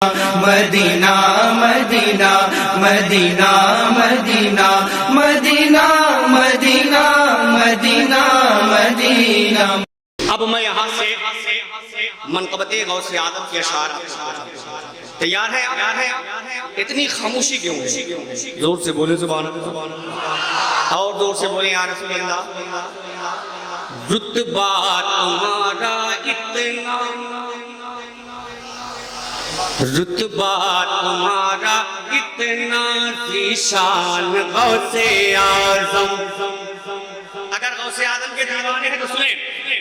مدینہ مدینہ مدینہ مدینہ مدینہ مدینہ مدینہ مدینہ۔ اب میں یہاں سے منقبت غوث اعظم کے اشعار تیار ہے؟ اتنی خاموشی کیوں ہے؟ زور سے بولے سبحان اللہ، اور زور سے بولے یا رسول اللہ۔ رتبہ تمہارا اتنا، رتبہ تمہارا اتنا ذیشان غوث اعظم۔ اگر غوث اعظم کے دیوانے ہیں تو سنیں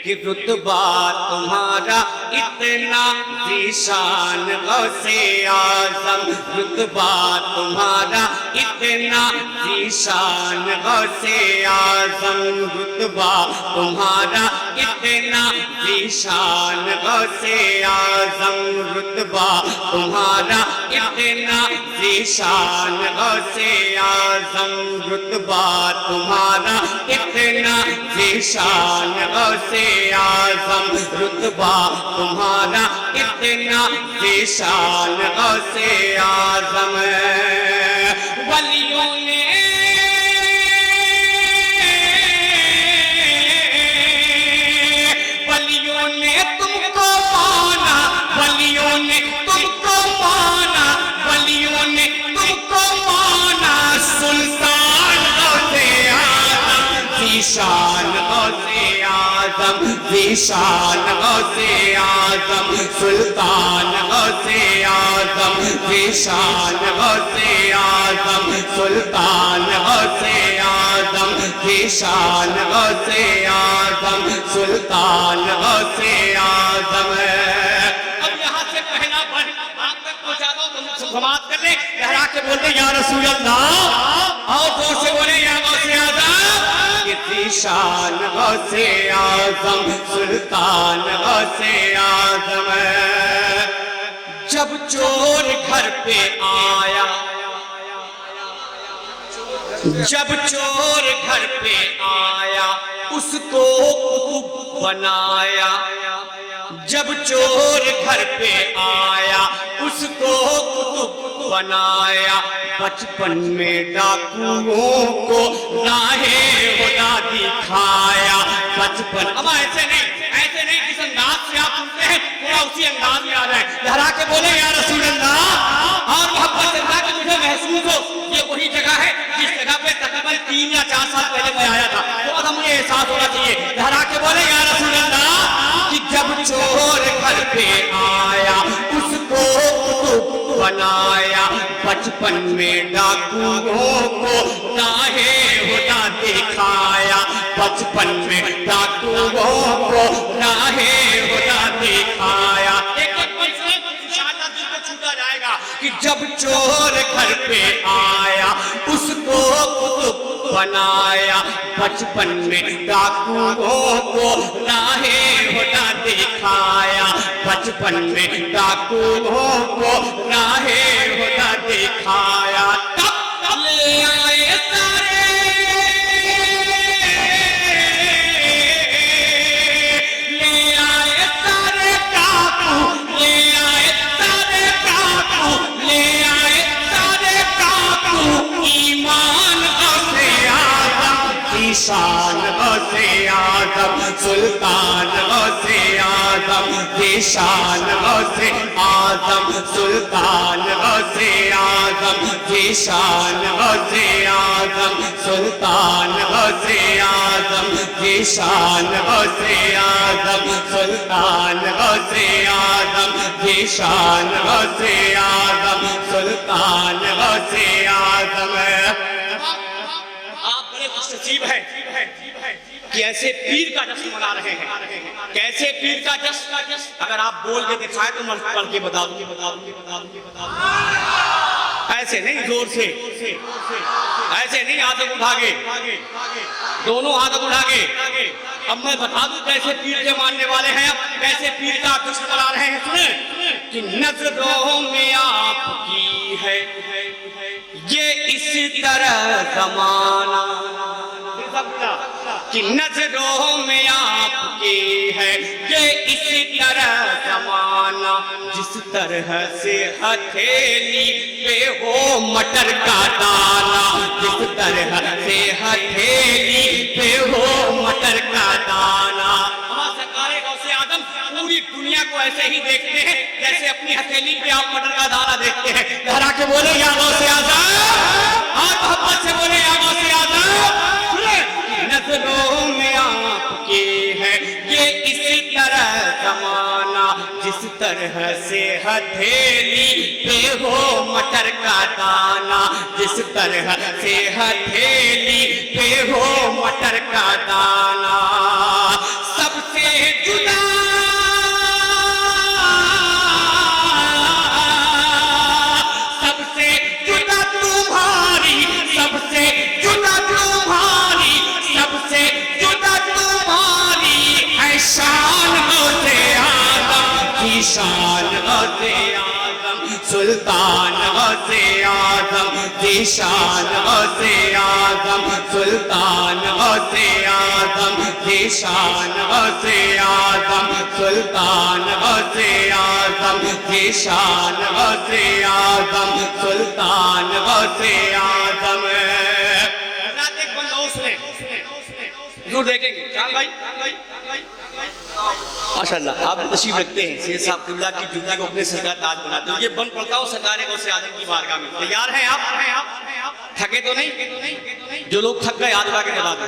کہ رتبہ تمہارا اتنا ذیشان غوث اعظم، رتبہ تمہارا اتنا ذیشان غوث اعظم، رتبہ تمہارا اتنا ذیشان غوث اعظم، رتبہ تمہارا اتنا ذیشان غوث اعظم، رتبہ تمہارا اتنا ذیشان غوث اعظم، رتبہ تمہارا اتنا ذیشان غوث اعظم۔ ولیوں نے تم کو مانا، ولیوں نے تم کو مانا، ولیوں نے تم کو مانا، سلطان غوث اعظم، ذیشان غوث اعظم، ذیشان غوث اعظم، سلطان غوث اعظم، ذیشان غوث اعظم، سلطان غوث اعظم، ذیشان غوث اعظم، سلطان غوث اعظم۔ اب یہاں سے پہلا بند آپ تک پہنچا دو، تم سماعت کر لیں، لہرا کے بولتے یا رسول اللہ، اور زور سے بولے یا غوث اعظم۔ ذیشان غوث اعظم، سلطان غوث اعظم۔ جب چور گھر پہ آیا، جب چور گھر پہ آیا، اس کو قطب بنایا، جب چور گھر پہ آیا، اس کو قطب بنایا، بچپن میں ڈاکوؤں کو راہ خدا دکھایا، بچپن۔ اب ایسے نہیں کس انداز سے آپ سنتے ہیں، پورا اسی انداز میں آ جائے، لہرا کے بولے یا رسول اللہ، اور محبت اللہ کہ مجھے محسوس ہو یہ وہی جگہ ہے جس جگہ پہ تقریباً 3 یا 4 سال پہلے میں آیا تھا، تو اب مجھے احساس ہونا چاہیے، لہرا کے بولے یا رسول اللہ کہ جب چور گھر پہ آیا، اس کو قطب بنایا، بچپن میں ڈاکوؤں کو راہ خدا دکھایا، بچپن میں ڈاکوؤں کو راہ خدا دکھایا۔ ایک انشاءاللہ دل کو چھوٹا جائے گا کہ جب چور گھر پہ آیا، اس کو قطب بنایا، بچپن میں ڈاکوؤں کو راہ خدا دکھایا، بچپن میں ڈاکوؤں کو راہ خدا دکھایا، تب لے آئے سارے، لے آئے سارے ڈاکو، لے آئے سارے ڈاکو، لے آئے سارے ڈاکو، ایمان غوث اعظم، ذیشان غوث اعظم، سلطان غوث اعظم، ذیشان غوث اعظم، سلطان غوث اعظم، ذیشان غوث اعظم، سلطان غوث اعظم، ذیشان غوث اعظم، سلطان غوث اعظم، ذیشان غوث اعظم، سلطان غوث اعظم۔ آپ بڑے خوش نصیب ہیں کہ ایسے پیر کا جشن منا رہے ہیں، کیسے پیر کا جشن؟ اگر آپ بول کے دکھائے تو میں پڑھ کے بتا دوں، ایسے نہیں زور سے، ایسے نہیں ہاتھ اٹھا کے، دونوں ہاتھ اٹھا کے۔ اب میں بتا دوں کیسے پیر کے ماننے والے ہیں، اب کیسے پیر کا جشن منا رہے ہیں، سنیں کہ نظروں میں آپ کی ہے یہ اس طرح زمانہ، کہ نظروں میں آپ کی ہے یہ اسی طرح زمانہ، جس جس طرح سے ہتھیلی پہ ہو مٹر کا دانا، جس طرح سے ہتھیلی پہ ہو مٹر کا دانا۔ ہمارا سرکار غوث اعظم پوری دنیا کو ایسے ہی دیکھتے ہیں جیسے اپنی ہتھیلی پہ آپ مٹر کا دانا دیکھتے ہیں۔ لہرا کے بولے یا غوث اعظم، اور محبت سے بولے یا غوث اعظم۔ نظروں میں آپ کے ہے یہ اسی طرح زمانہ، جس طرح سے ہتھیلی پہ ہو مٹر کا دانا، جس طرح سے ہتھیلی پہ ہو مٹر کا دانا۔ سب سے جدا سب سے جدا تمہاری، سب سے جدا تمہاری، سب سے جدا تمہاری ہے شان غوث اعظم کی شان غوث اعظم، سلطان غوث اعظم کی شان غوث اعظم، سلطان غوث اعظم کی شان غوث اعظم، سلطان غوث اعظم کی شان غوث اعظم، سلطان غوث اعظم۔ حضرات ایک بندہ اس نے ضرور دیکھیں گے چال بھائی ماشاءاللہ آپ تشریف رکھتے ہیں سید صاحب قبلہ کی جوتی کو اپنے سر کا تاج بناتے ہیں۔ یہ بن پڑتا ہو سرکار غوث اعظم کی بارگاہ میں۔ تیار ہیں آپ؟ تھکے تو نہیں؟ جو لوگ تھک گئے ہاتھ اٹھا کے بتا دیں،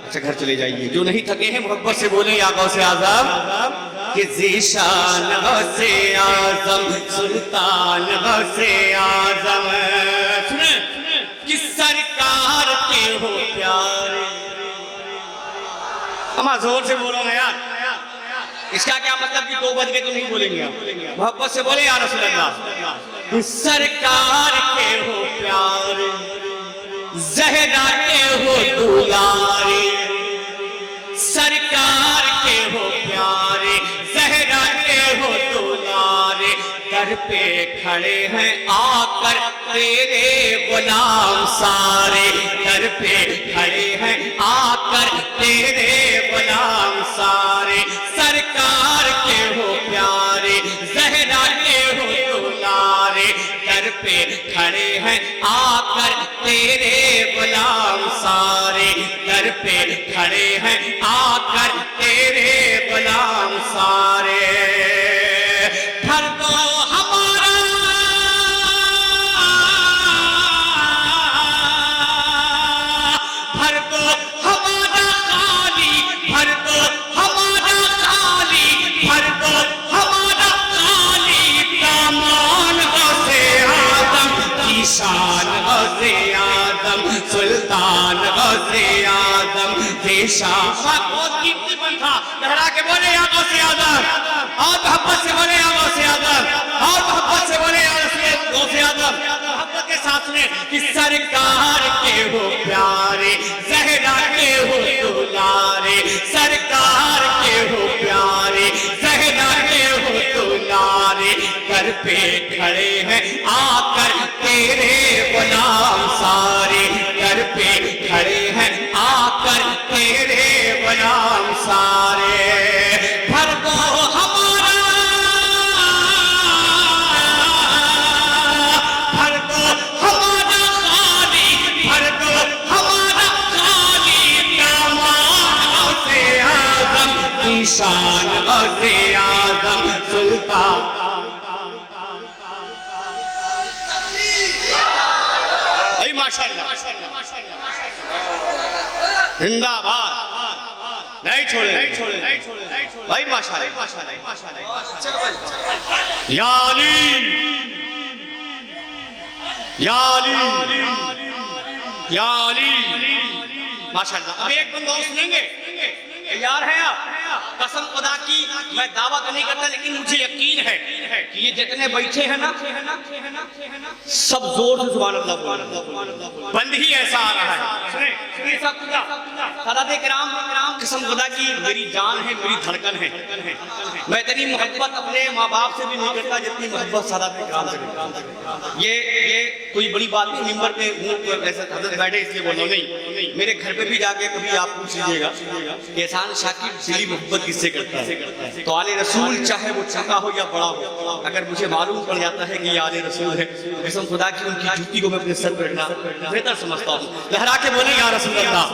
اچھا گھر چلے جائیے۔ جو نہیں تھکے ہیں محبت سے بولیں یا غوث اعظم کہ ذیشان غوث اعظم، سلطان غوث اعظم، سنیں کہ سرکار کے ہو پیارے۔ ہمارا زور سے بولو نا یار، اس کا کیا مطلب کہ 2 بج گئے تو نہیں بولیں گے آپ؟ محبت سے بولیں یا رسول اللہ۔ سرکار کے ہو پیارے، زہرا کے ہو دلارے، سرکار کے ہو پیارے، زہرا کے ہو دلارے، در پہ کھڑے ہیں آ کر تیرے غلام سارے، در پہ کھڑے ہیں آ کر تیرے غلام سارے، سرکار کے ہو پیارے، زہرا کے ہو دلارے، در پہ کھڑے ہیں آ کر تیرے غلام سارے، در پہ کھڑے ہیں آ کر تیرے غلام سارے۔ بھر دو ہمارا بھر دو ہمارا خالی، بھر دو ہمارا خالی، بھر دو ہمارا خالی دامان غوث اعظم کی شان غوث اعظم، سلطان غوث اعظم کی شان۔ بہت قیمتی بن تھا، لہرا کے بولے یا غوث اعظم، اور محبت سے بولے یا غوث اعظم، اور محبت سے بولے یا غوث اعظم، محبت کے ساتھ میں کہ سرکار کے ہو پیارے، زہرا کے ہو دلارے، سرکار کے ہو پیارے، زہرا کے ہو دلارے، در پہ کھڑے ہیں آ کر تیرے غلام سارے، در پہ کھڑے ہیں آ کر تیرے غلام سارے۔ بھر دو ہمارا بھر دو ہمارا خالی، بھر دو ہمارا خالی دامان غوث اعظم کی شان غوث اعظم، سلطان۔ بھائی ماشاءاللہ زندہ باد، نہیں چھوڑیں بھائی ماشاءاللہ۔ یا علی یا علی یا علی ماشاءاللہ۔ اب ایک بندہ سنیں گے، تیار ہیں آپ؟ قسم خدا کی میں دعویٰ تو نہیں کرتا لیکن مجھے یقین ہے کہ یہ جتنے بیٹھے ہیں نا سب زور سے سبحان اللہ بولیں، بند ہی ایسا آ رہا ہے۔ سنیں سادات کرام، قسم خدا کی میری جان ہے، میری دھڑکن ہے، میں اتنی محبت اپنے ماں باپ سے بھی نہیں کرتا جتنی محبت سادات کرام سے کرتا۔ یہ کوئی بڑی بات نہیں، ممبر پہ ایسا حضرت بیٹھے اس لیے بول رہا ہوں، نہیں، میرے گھر پہ بھی جا کے کبھی آپ پوچھ لیجیے گا کہ ایسا ریحان شاکر دلی محبت کس سے کرتا ہے؟ تو آل رسول چاہے وہ چھوٹا ہو یا بڑا ہو، اگر مجھے معلوم پڑ جاتا ہے کہ یہ آل رسول ہے، قسم خدا کی ان کی جوتی کو میں اپنے سر پر رکھنا بہتر سمجھتا ہوں۔ لہرا کے بولے یا رسول اللہ،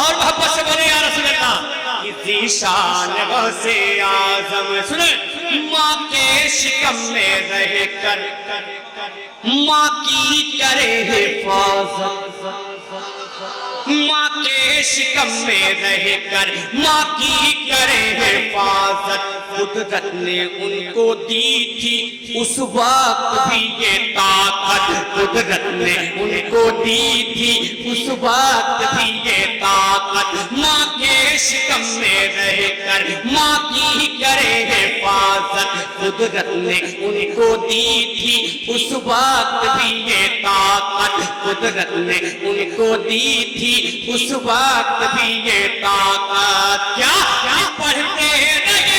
اور محبت سے بولے یا رسول اللہ۔ کسی شان غوث اعظم، سنیں، ماں کے شکم میں رہ کر ماں کی کرے حفاظت، ماں کے شکم میں رہ کر ماں کی کرے حفاظت، قدرت نے ان کو دی تھی اس وقت بھی یہ طاقت، قدرت نے ان کو دی تھی اس وقت بھی یہ طاقت، ماں کے شکم میں رہ کر ماں کی کرے حفاظت، قدرت نے ان کو دی تھی اس وقت بھی یہ طاقت، قدرت نے ان کو دی تھی اس وقت بھی یہ طاقت، کیا پڑھتے رہے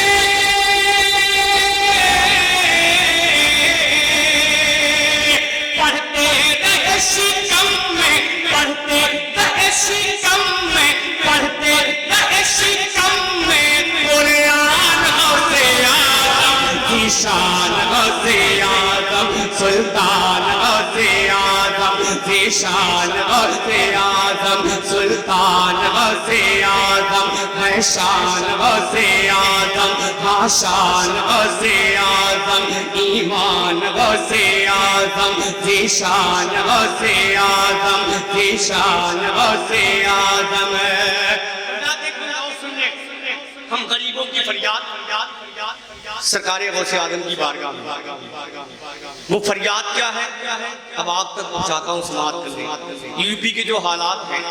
پڑھتے رہے شکم میں، پڑھتے رہے شکم میں، پڑھتے رہے شکم میں، قرآن غوث اعظم کی شان، غوث اعظم سلطان، غوث اعظم کی شان، غوث اعظم سلطان، غوث اعظم ہے شان، غوث اعظم ہاں شان، غوث اعظم ایمان، غوث اعظم کی شان، غوث اعظم کی شان، غوث اعظم۔ ہم غریبوں کی فریاد سرکار غوث اعظم کی بارگاہ میں، وہ فریاد کیا ہے اب آپ تک پہنچاتا ہوں، سماعت کر لیں۔ یو پی کے جو حالات ہیں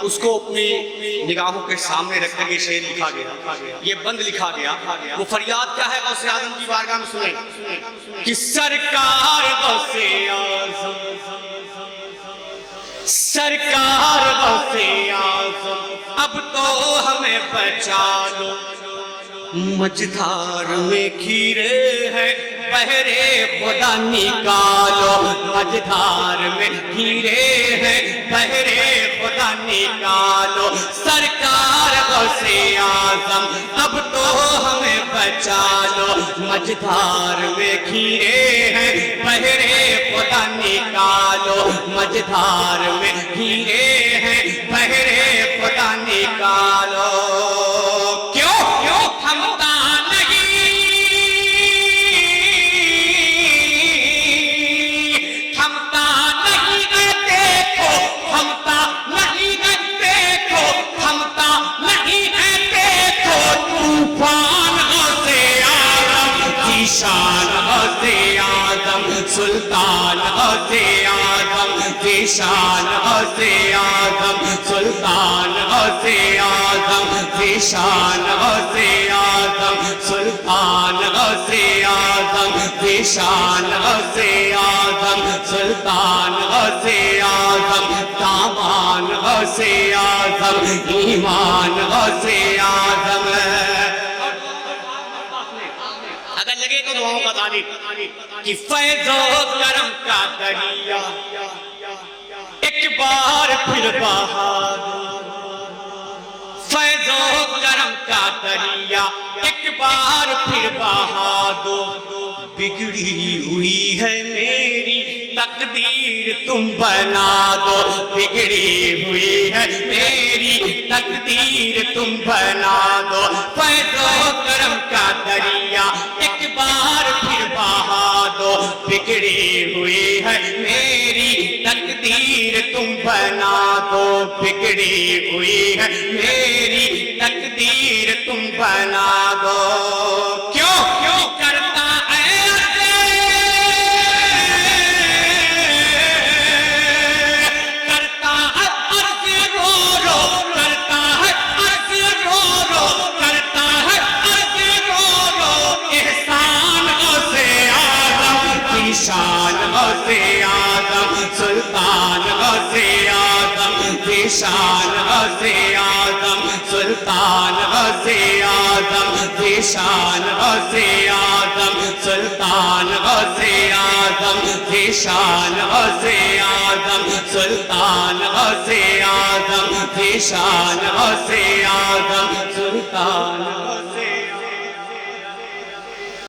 اس کو اپنی نگاہوں کے سامنے رکھ کر یہ شعر لکھا گیا، یہ بند لکھا گیا۔ وہ فریاد کیا ہے غوث اعظم کی بارگاہ میں، سنیں کہ سرکار غوث اعظم، سرکار غوث اعظم اب تو ہمیں بچا لو، مجدھار میں کھیرے ہیں بہرے خدا نکالو، مجدھار میں کھیرے ہیں بہرے خدا نکالو، سرکار غوث اعظم اب تو ہمیں بچا لو، مجدھار میں کھیرے ہیں بہرے خدا نکالو، مجدھار میں کھیرے ہیں بہرے خدا نکالو۔ شان غوث اعظم سلطان، غوث اعظم کی شان، غوث اعظم سلطان، غوث اعظم کی شان، غوث اعظم سلطان، غوث اعظم کی شان، غوث اعظم سلطان، غوث اعظم دامان، غوث اعظم ایمان، غوث اعظم۔ اگر لگے تو دعاؤں کا تعلیم کہ فیض و کرم کا دریا ایک بار پھر بہا دو، فیض و کرم کا دریا ایک بار پھر بہا دو، بگڑی ہوئی ہے میری تقدیر تم بنا دو، بگڑی ہوئی ہے میری تقدیر تم بنا دو، فیض و کرم کا دریا ایک بار پھر بہا دو، بگڑی ہوئی ہے میری تقدیر تم بنا دو، بگڑی ہوئی ہے میری تقدیر تم بنا دو۔ کیوں کرتا شان غوث اعظم سلطان، غوث اعظم کی شان، غوث اعظم سلطان، غوث اعظم کی شان، غوث اعظم سلطان، غوث اعظم کی شان، غوث اعظم سلطان، غوث اعظم ذیشان غوث اعظم سلطان